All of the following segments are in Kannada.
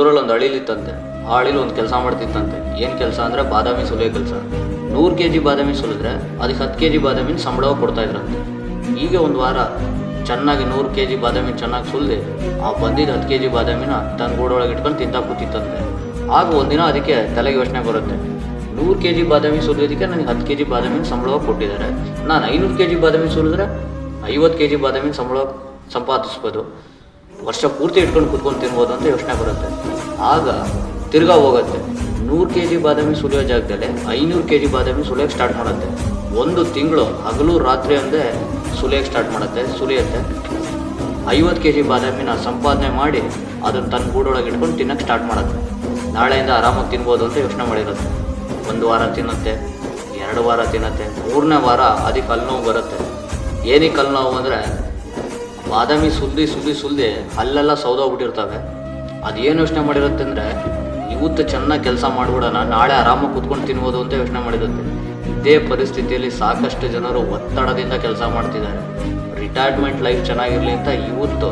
ಊರಲ್ಲಿ ಒಂದು ಹಳಿಲಿತ್ತಂತೆ. ಆ ಹಳಿಲಿ ಒಂದು ಕೆಲಸ ಮಾಡ್ತಿತ್ತಂತೆ. ಏನು ಕೆಲಸ ಅಂದರೆ ಬಾದಾಮಿ ಸುಲಿಯೋ ಕೆಲಸ. 100 kg ಬಾದಾಮಿ ಸುಲಿದ್ರೆ ಅದಕ್ಕೆ 10 kg ಬಾದಾಮಿನ ಸಂಬಳ ಕೊಡ್ತಾ ಇದ್ರಂತೆ. ಹೀಗೆ ಒಂದು ವಾರ ಚೆನ್ನಾಗಿ 100 kg ಬಾದಾಮಿ ಚೆನ್ನಾಗಿ ಸುಲಿದು ಆ ಬಂದಿದ್ದು 10 kg ಬಾದಾಮಿನ ತನ್ನ ಗೂಡೊಳಗೆ ಇಟ್ಕೊಂಡು ತಿಂತಾ ಕೂತಿತ್ತಂತೆ. ಆಗ ಒಂದಿನ ಅದಕ್ಕೆ ತಲೆಗೆ ಯೋಚನೆ ಬರುತ್ತೆ, 100 kg ಬಾದಾಮಿ ಸುಲಿಯೋದಕ್ಕೆ ನನಗೆ 10 kg ಬಾದಾಮಿನ ಸಂಬಳವಾಗಿ ಕೊಟ್ಟಿದ್ದಾರೆ, ನಾನು 500 kg ಬಾದಾಮಿ ಸುಲಿದ್ರೆ 50 kg ಬಾದಾಮಿನ ಸಂಬಳ ಸಂಪಾದಿಸ್ಬೋದು, ವರ್ಷ ಪೂರ್ತಿ ಇಟ್ಕೊಂಡು ಕುತ್ಕೊಂಡು ತಿನ್ಬೋದು ಅಂತ ಯೋಚನೆ ಬರುತ್ತೆ. ಆಗ ತಿರ್ಗಾ ಹೋಗುತ್ತೆ, 100 kg ಬಾದಾಮಿ ಸುಲಿಯೋ ಜಾಗದಲ್ಲಿ 500 kg ಬಾದಾಮಿ ಸುಲಿಯೋಕ್ಕೆ ಸ್ಟಾರ್ಟ್ ಮಾಡುತ್ತೆ. 1 ತಿಂಗಳು ಹಗಲು ರಾತ್ರಿ ಅಂದೇ ಸುಲಿಯೋಕ್ಕೆ ಸ್ಟಾರ್ಟ್ ಮಾಡುತ್ತೆ. ಸುಲಿಯುತ್ತೆ 50 kg ಬಾದಾಮಿನ ಸಂಪಾದನೆ ಮಾಡಿ ಅದನ್ನು ತನ್ನ ಗೂಡೊಳಗೆ ಇಟ್ಕೊಂಡು ತಿನ್ನೋಕ್ಕೆ ಸ್ಟಾರ್ಟ್ ಮಾಡುತ್ತೆ. ನಾಳೆಯಿಂದ ಆರಾಮಾಗಿ ತಿನ್ಬೋದು ಅಂತ ಯೋಚನೆ ಮಾಡಿರುತ್ತೆ. 1 ವಾರ ತಿನ್ನುತ್ತೆ, 2 ವಾರ ತಿನ್ನುತ್ತೆ, 3ನೇ ವಾರ ಅದಕ್ಕೆ ಹಲ್ಲು ನೋವು ಬರುತ್ತೆ. ಏನಕ್ಕೆ ಹಲ್ಲು ನೋವು ಅಂದರೆ ಬಾದಾಮಿ ಸುಲ್ದಿ ಅಲ್ಲೆಲ್ಲ ಸೌದೋಗ್ಬಿಟ್ಟಿರ್ತವೆ. ಅದೇನು ಯೋಚನೆ ಮಾಡಿರುತ್ತೆ ಅಂದರೆ ಇವತ್ತು ಚೆನ್ನಾಗಿ ಕೆಲಸ ಮಾಡಿಬಿಡೋಣ, ನಾಳೆ ಆರಾಮಾಗಿ ಕೂತ್ಕೊಂಡು ತಿನ್ಬೋದು ಅಂತ ಯೋಚನೆ ಮಾಡಿರುತ್ತೆ. ಇದೇ ಪರಿಸ್ಥಿತಿಯಲ್ಲಿ ಸಾಕಷ್ಟು ಜನರು ಒತ್ತಡದಿಂದ ಕೆಲಸ ಮಾಡ್ತಿದ್ದಾರೆ. ರಿಟೈರ್ಮೆಂಟ್ ಲೈಫ್ ಚೆನ್ನಾಗಿರಲಿ ಅಂತ ಇವತ್ತು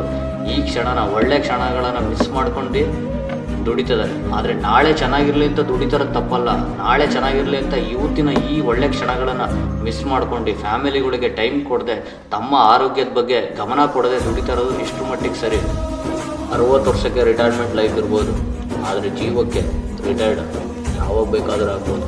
ಈ ಕ್ಷಣನ ಒಳ್ಳೆ ಕ್ಷಣಗಳನ್ನು ಮಿಸ್ ಮಾಡ್ಕೊಂಡು ದುಡಿತಿದ್ದಾರೆ. ಆದರೆ ನಾಳೆ ಚೆನ್ನಾಗಿರಲಿ ಅಂತ ದುಡಿತಾರದು ತಪ್ಪಲ್ಲ. ನಾಳೆ ಚೆನ್ನಾಗಿರಲಿ ಅಂತ ಇವತ್ತಿನ ಈ ಒಳ್ಳೆ ಕ್ಷಣಗಳನ್ನು ಮಿಸ್ ಮಾಡ್ಕೊಂಡು ಫ್ಯಾಮಿಲಿಗಳಿಗೆ ಟೈಮ್ ಕೊಡದೆ ತಮ್ಮ ಆರೋಗ್ಯದ ಬಗ್ಗೆ ಗಮನ ಕೊಡದೆ ದುಡಿತಾರೋದು ಇಷ್ಟು ಮಟ್ಟಿಗೆ ಸರಿ. 60 ವರ್ಷಕ್ಕೆ ರಿಟೈರ್ಮೆಂಟ್ ಲೈಫ್ ಇರ್ಬೋದು, ಆದರೆ ಜೀವಕ್ಕೆ ರಿಟೈರ್ಡ್ ಯಾವಾಗ ಬೇಕಾದರೂ ಆಗ್ಬೋದು.